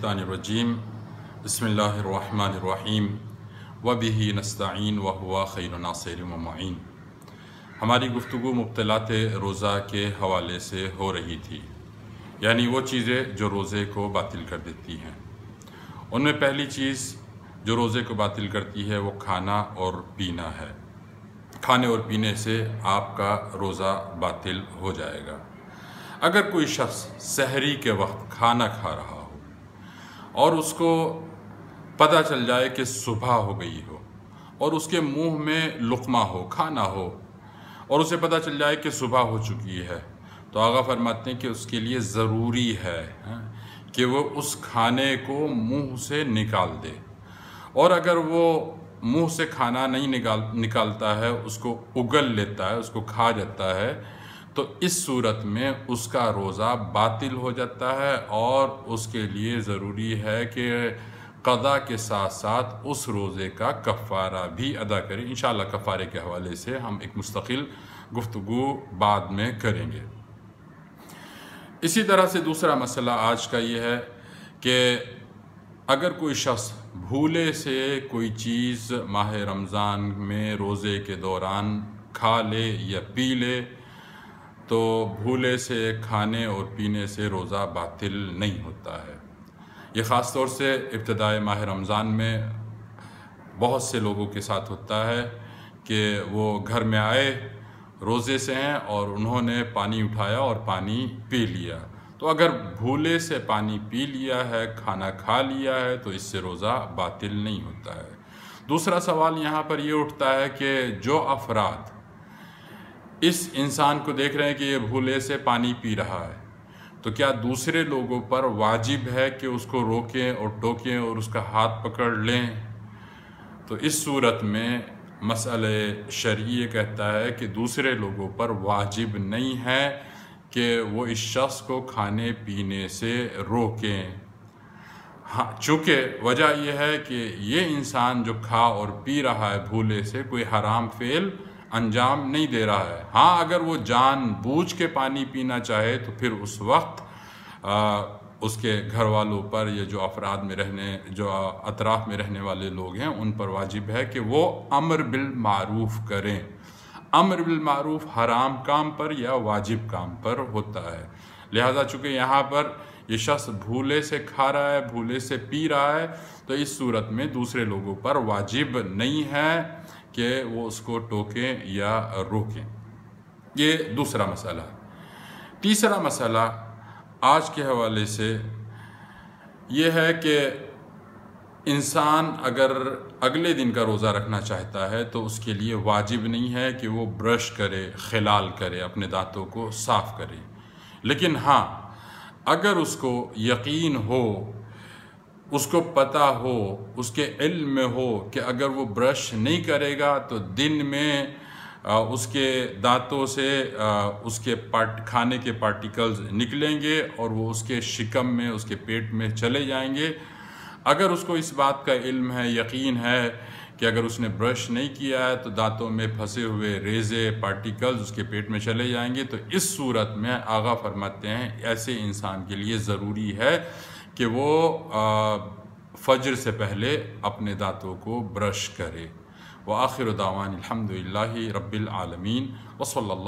मिनश्शैतानिर्रजीम बिस्मिल्लाहिर्रहमानिर्रहीम वबिही नस्तईन व हुवा खैरुन नासिरिन व मुईन। हमारी गुफ्तगू मुब्तलात रोज़ा के हवाले से हो रही थी, यानी वो चीज़ें जो रोज़े को बातिल कर देती हैं। उनमें पहली चीज़ जो रोज़े को बातिल करती है वो खाना और पीना है। खाने और पीने से आपका रोज़ा बातिल हो जाएगा। अगर कोई शख्स सहरी के वक्त खाना खा रहा हो और उसको पता चल जाए कि सुबह हो गई हो और उसके मुंह में लुक़मा हो, खाना हो, और उसे पता चल जाए कि सुबह हो चुकी है, तो आगा फरमाते हैं कि उसके लिए ज़रूरी है कि वो उस खाने को मुंह से निकाल दे। और अगर वो मुंह से खाना नहीं निकालता है, उसको उगल लेता है, उसको खा जाता है, तो इस सूरत में उसका रोज़ा बातिल हो जाता है और उसके लिए ज़रूरी है कि क़ज़ा के साथ साथ उस रोज़े का कफ़ारा भी अदा करें। इंशाअल्लाह कफ़ारे के हवाले से हम एक मुस्तक़िल गुफ्तगू बाद में करेंगे। इसी तरह से दूसरा मसला आज का ये है कि अगर कोई शख्स भूले से कोई चीज़ माह रमज़ान में रोज़े के दौरान खा ले या पी ले, तो भूले से खाने और पीने से रोज़ा बातिल नहीं होता है। ये ख़ास तौर से इब्तिदाए माह रमज़ान में बहुत से लोगों के साथ होता है कि वो घर में आए, रोज़े से हैं और उन्होंने पानी उठाया और पानी पी लिया। तो अगर भूले से पानी पी लिया है, खाना खा लिया है, तो इससे रोज़ा बातिल नहीं होता है। दूसरा सवाल यहाँ पर ये उठता है कि जो अफराद इस इंसान को देख रहे हैं कि ये भूले से पानी पी रहा है, तो क्या दूसरे लोगों पर वाजिब है कि उसको रोकें और टोकें और उसका हाथ पकड़ लें? तो इस सूरत में मसले शरई कहता है कि दूसरे लोगों पर वाजिब नहीं है कि वो इस शख्स को खाने पीने से रोकें। हाँ, चूँकि वजह यह है कि ये इंसान जो खा और पी रहा है भूले से, कोई हराम फेल अंजाम नहीं दे रहा है। हाँ, अगर वो जानबूझ के पानी पीना चाहे तो फिर उस वक्त उसके घर वालों पर या जो अतराफ़ में रहने वाले लोग हैं उन पर वाजिब है कि वो अम्र बिल मारूफ़ करें। अम्र बिल मारूफ़ हराम काम पर या वाजिब काम पर होता है। लिहाजा चूँकि यहाँ पर ये शख्स भूले से खा रहा है, भूले से पी रहा है, तो इस सूरत में दूसरे लोगों पर वाजिब नहीं है कि वो उसको टोकें या रोकें। ये दूसरा मसला। तीसरा मसला आज के हवाले से ये है कि इंसान अगर अगले दिन का रोज़ा रखना चाहता है तो उसके लिए वाजिब नहीं है कि वो ब्रश करे, खिलाल करे, अपने दांतों को साफ़ करे। लेकिन हाँ, अगर उसको यकीन हो, उसको पता हो, उसके इल्म में हो कि अगर वो ब्रश नहीं करेगा तो दिन में उसके दांतों से उसके खाने के पार्टिकल्स निकलेंगे और वो उसके शिकम में, उसके पेट में चले जाएंगे। अगर उसको इस बात का इल्म है, यकीन है कि अगर उसने ब्रश नहीं किया है तो दांतों में फंसे हुए रेज़े पार्टिकल्स उसके पेट में चले जाएंगे, तो इस सूरत में आगा फरमाते हैं ऐसे इंसान के लिए ज़रूरी है कि वो फ़ज्र से पहले अपने दांतों को ब्रश करे। व आखिर दावान अल्हम्दुलिल्लाहि रब्बिल आलमीन व सल्लल्लाहु